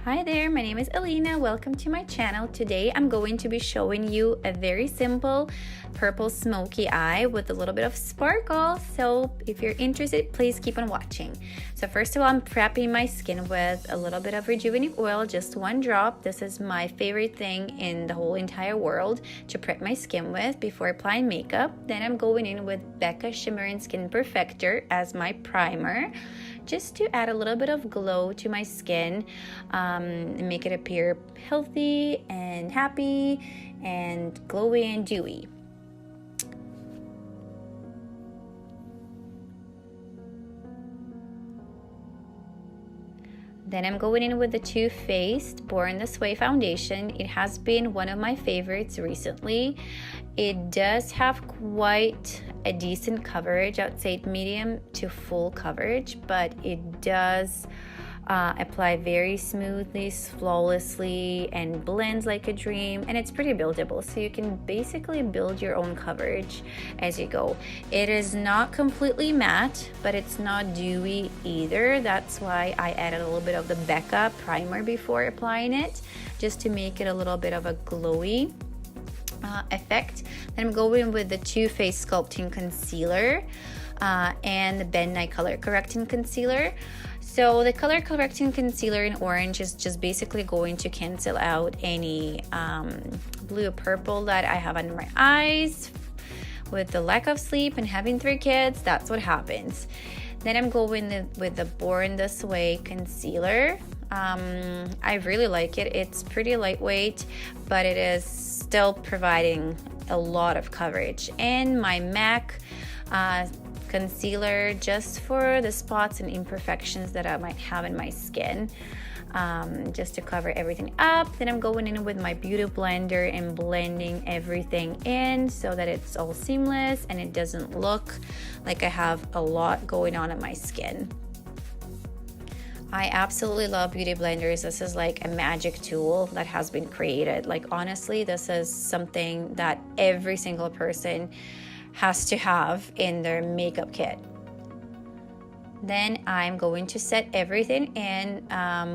Hi there, my name is Alina. Welcome to my channel. Today I'm going to be showing you a very simple purple smoky eye with a little bit of sparkle. So if you're interested, please keep on watching. So first of all, I'm prepping my skin with a little bit of Rejuveniqe oil, just 1 drop. This is my favorite thing in the whole entire world to prep my skin with before applying makeup. Then I'm going in with Becca Shimmering Skin Perfector as my primer, just to add a little bit of glow to my skin, and make it appear healthy and happy and glowy and dewy. Then I'm going in with the Too Faced Born This Way foundation. It has been one of my favorites recently. It does have quite a decent coverage. I would say medium to full coverage, but it does apply very smoothly, flawlessly, and blends like a dream, and it's pretty buildable, so you can basically build your own coverage as you go. It is not completely matte, but it's not dewy either. That's why I added a little bit of the Becca primer before applying it, just to make it a little bit of a glowy effect. Then I'm going with the Too Faced Sculpting Concealer and the Nye Colour Correcting Concealer. So the color correcting concealer in orange is just basically going to cancel out any blue or purple that I have under my eyes with the lack of sleep and having 3 kids. That's what happens. Then I'm going with the Born This Way concealer. I really like it. It's pretty lightweight, but it is still providing a lot of coverage. And my MAC concealer, just for the spots and imperfections that I might have in my skin, just to cover everything up. Then I'm going in with my beauty blender and blending everything in so that it's all seamless and it doesn't look like I have a lot going on in my skin. I absolutely love beauty blenders. This is like a magic tool that has been created. Like, honestly, this is something that every single person has to have in their makeup kit. Then I'm going to set everything in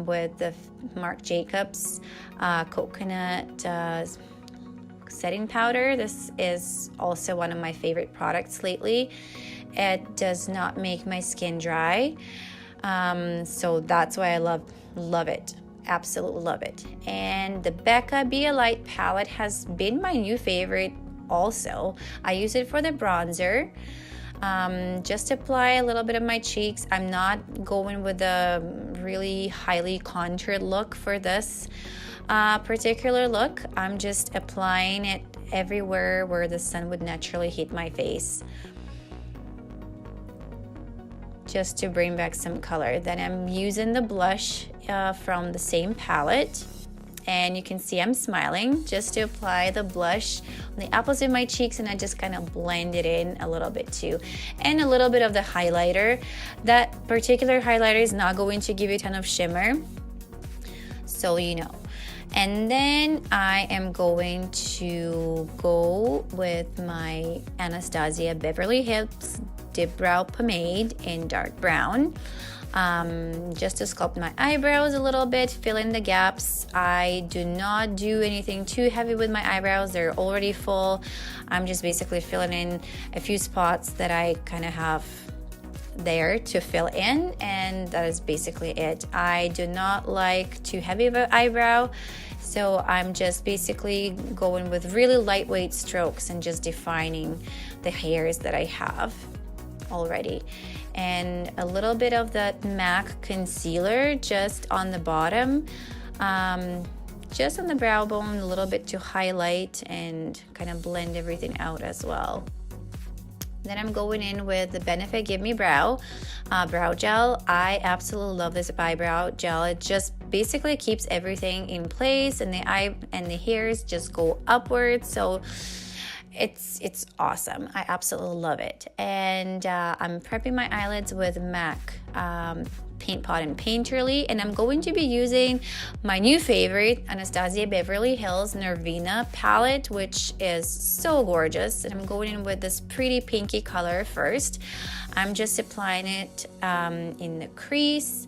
with the Marc Jacobs coconut setting powder. This is also one of my favorite products lately. It does not make my skin dry, so that's why I love it. Absolutely love it. And the Becca Be Light palette has been my new favorite also. I use it for the bronzer. Just apply a little bit of my cheeks. I'm not going with a really highly contoured look for this particular look. I'm just applying it everywhere where the sun would naturally hit my face, just to bring back some color. Then I'm using the blush from the same palette. And you can see I'm smiling, just to apply the blush on the apples of my cheeks, and I just kind of blend it in a little bit too. And a little bit of the highlighter. That particular highlighter is not going to give you a ton of shimmer, so you know. And then I am going to go with my Anastasia Beverly Hills Dipbrow pomade in dark brown. Just to sculpt my eyebrows a little bit, fill in the gaps. I do not do anything too heavy with my eyebrows. They're already full. I'm just basically filling in a few spots that I kind of have there to fill in, and that is basically it. I do not like too heavy of an eyebrow, so I'm just basically going with really lightweight strokes and just defining the hairs that I have already. And a little bit of that MAC concealer just on the bottom, just on the brow bone, a little bit to highlight and kind of blend everything out as well. Then I'm going in with the Benefit Give Me Brow brow gel. I absolutely love this eyebrow gel. It just basically keeps everything in place, and the eye and the hairs just go upwards. So it's awesome. I absolutely love it. And I'm prepping my eyelids with MAC Paint Pot and Painterly, and I'm going to be using my new favorite Anastasia Beverly Hills Norvina palette, which is so gorgeous. And I'm going in with this pretty pinky color first. I'm just applying it in the crease,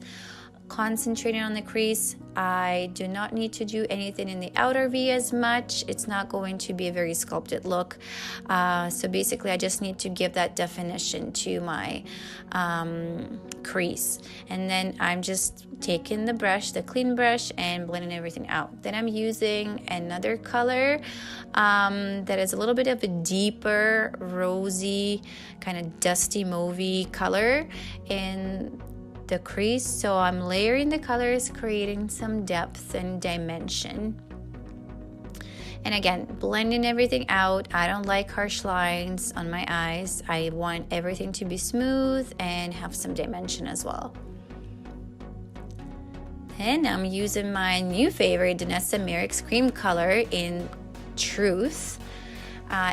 concentrating on the crease, I do not need to do anything in the outer V as much. It's not going to be a very sculpted look. So basically I just need to give that definition to my crease. And then I'm just taking the brush, the clean brush, and blending everything out. Then I'm using another color that is a little bit of a deeper rosy kind of dusty mauvey color in the crease. So I'm layering the colors, creating some depth and dimension. And again, blending everything out. I don't like harsh lines on my eyes. I want everything to be smooth and have some dimension as well. And I'm using my new favorite Danessa Myricks cream color in Truth.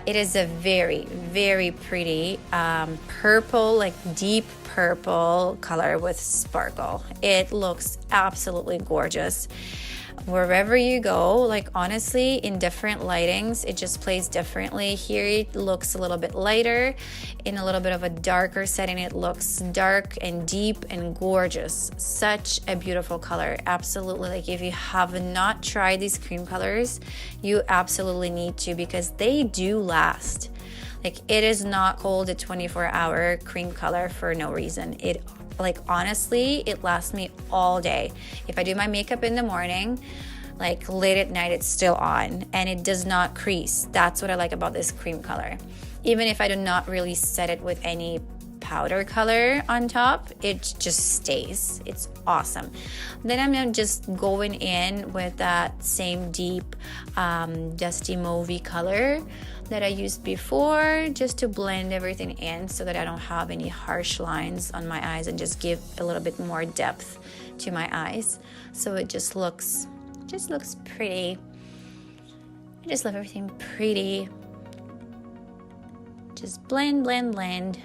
It is a very, very pretty purple, like deep purple color with sparkle. It looks absolutely gorgeous. Wherever you go, like honestly, in different lightings, it just plays differently. Here it looks a little bit lighter. In a little bit of a darker setting, it looks dark and deep and gorgeous. Such a beautiful color. Absolutely, like if you have not tried these cream colors, you absolutely need to, because they do last. Like it is not called a 24-hour cream color for no reason. It, like honestly, it lasts me all day. If I do my makeup in the morning, like late at night, it's still on and it does not crease. That's what I like about this cream color. Even if I do not really set it with any powder color on top, it just stays. It's awesome. Then I'm just going in with that same deep dusty mauvey color that I used before, just to blend everything in so that I don't have any harsh lines on my eyes and just give a little bit more depth to my eyes. So it just looks pretty. I just love everything pretty. Just blend, blend, blend.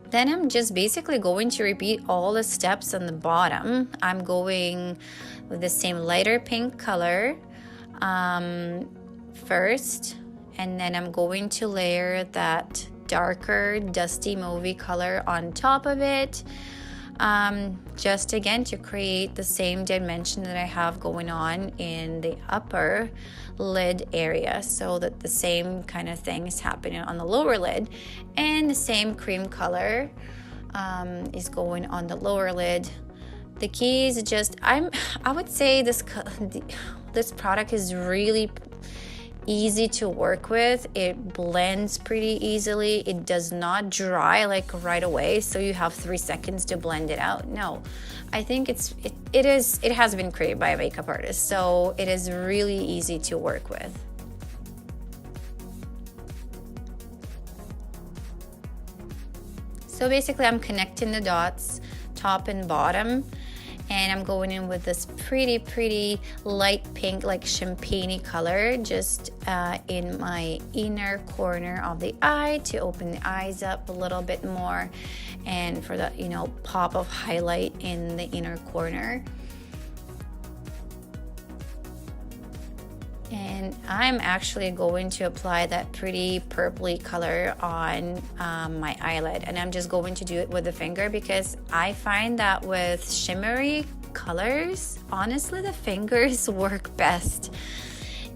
Then I'm just basically going to repeat all the steps on the bottom. I'm going with the same lighter pink color first, and then I'm going to layer that darker dusty mauvey color on top of it, just again to create the same dimension that I have going on in the upper lid area, so that the same kind of thing is happening on the lower lid, and the same cream color is going on the lower lid. The key is just, I would say this product is really easy to work with. It blends pretty easily. It does not dry like right away, so you have 3 seconds to blend it out. No, I think it has been created by a makeup artist, so it is really easy to work with. So basically I'm connecting the dots top and bottom, and I'm going in with this pretty light pink, like champagne color, just in my inner corner of the eye to open the eyes up a little bit more, and for the pop of highlight in the inner corner. And I'm actually going to apply that pretty purpley color on my eyelid, and I'm just going to do it with the finger, because I find that with shimmery colors, honestly, the fingers work best.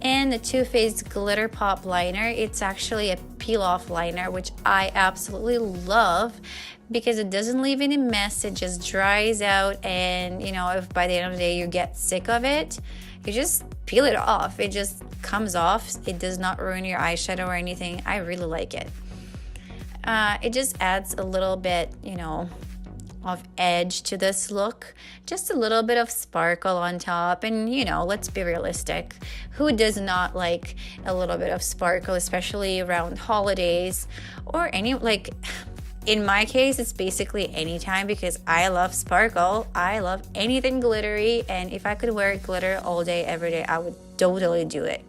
And the Too Faced Glitter Pop liner, it's actually a peel-off liner, which I absolutely love, because it doesn't leave any mess. It just dries out, and if by the end of the day you get sick of it, you just peel it off. It just comes off. It does not ruin your eyeshadow or anything. I really like it. It just adds a little bit, of edge to this look. Just a little bit of sparkle on top. And, let's be realistic. Who does not like a little bit of sparkle, especially around holidays or in my case, it's basically any time, because I love sparkle. I love anything glittery, and if I could wear glitter all day, every day, I would totally do it.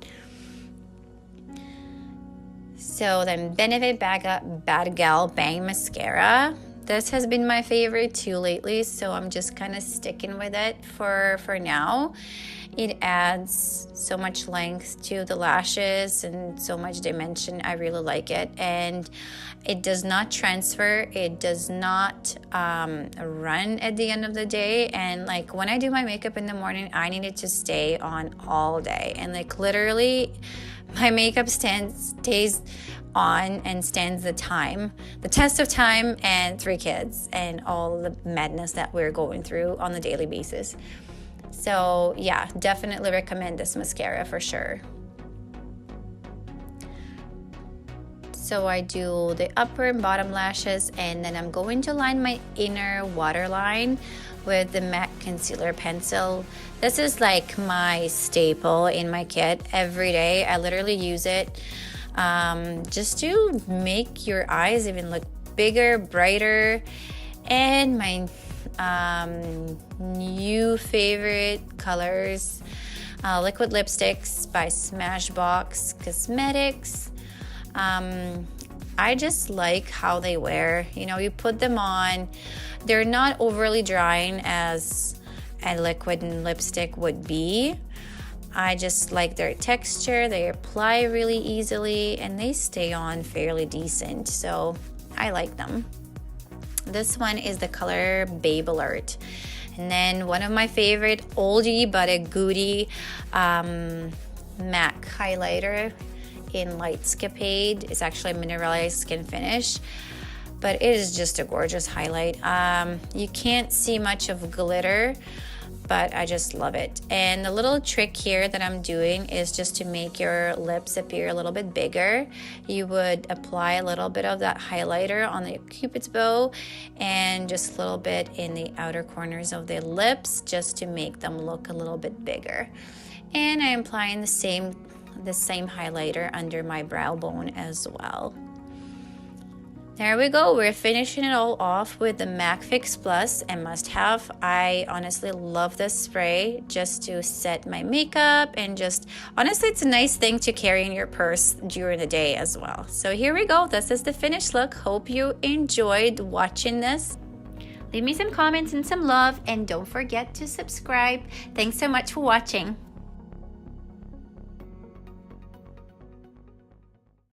So then Benefit Bad Gal Bang Mascara. This has been my favorite too lately, so I'm just kind of sticking with it for now. It adds so much length to the lashes and so much dimension. I really like it. And It does not transfer, it does not run at the end of the day. And like when I do my makeup in the morning, I need it to stay on all day. And like literally my makeup stays on and stands the test of time, and 3 kids and all the madness that we're going through on a daily basis. So yeah, definitely recommend this mascara for sure. So I do the upper and bottom lashes, and then I'm going to line my inner waterline with the MAC concealer pencil. This is like my staple in my kit every day. I literally use it just to make your eyes even look bigger, brighter. And my new favorite colors, liquid lipsticks by Smashbox Cosmetics. I just like how they wear. You know, you put them on, they're not overly drying as a liquid lipstick would be. I just like their texture. They apply really easily and they stay on fairly decent, so I like them. This one is the color Babe Alert. And then one of my favorite oldie but a goodie MAC highlighter in Lightscapade. It's actually a Mineralize Skin Finish, but it is just a gorgeous highlight. You can't see much of glitter, but I just love it. And the little trick here that I'm doing is just to make your lips appear a little bit bigger. You would apply a little bit of that highlighter on the Cupid's bow and just a little bit in the outer corners of the lips just to make them look a little bit bigger. And I'm applying the same highlighter under my brow bone as well. There we go. We're finishing it all off with the MAC Fix Plus, and must have. I honestly love this spray just to set my makeup, and just honestly it's a nice thing to carry in your purse during the day as well. So here we go. This is the finished look. Hope you enjoyed watching this. Leave me some comments and some love, and don't forget to subscribe. Thanks so much for watching.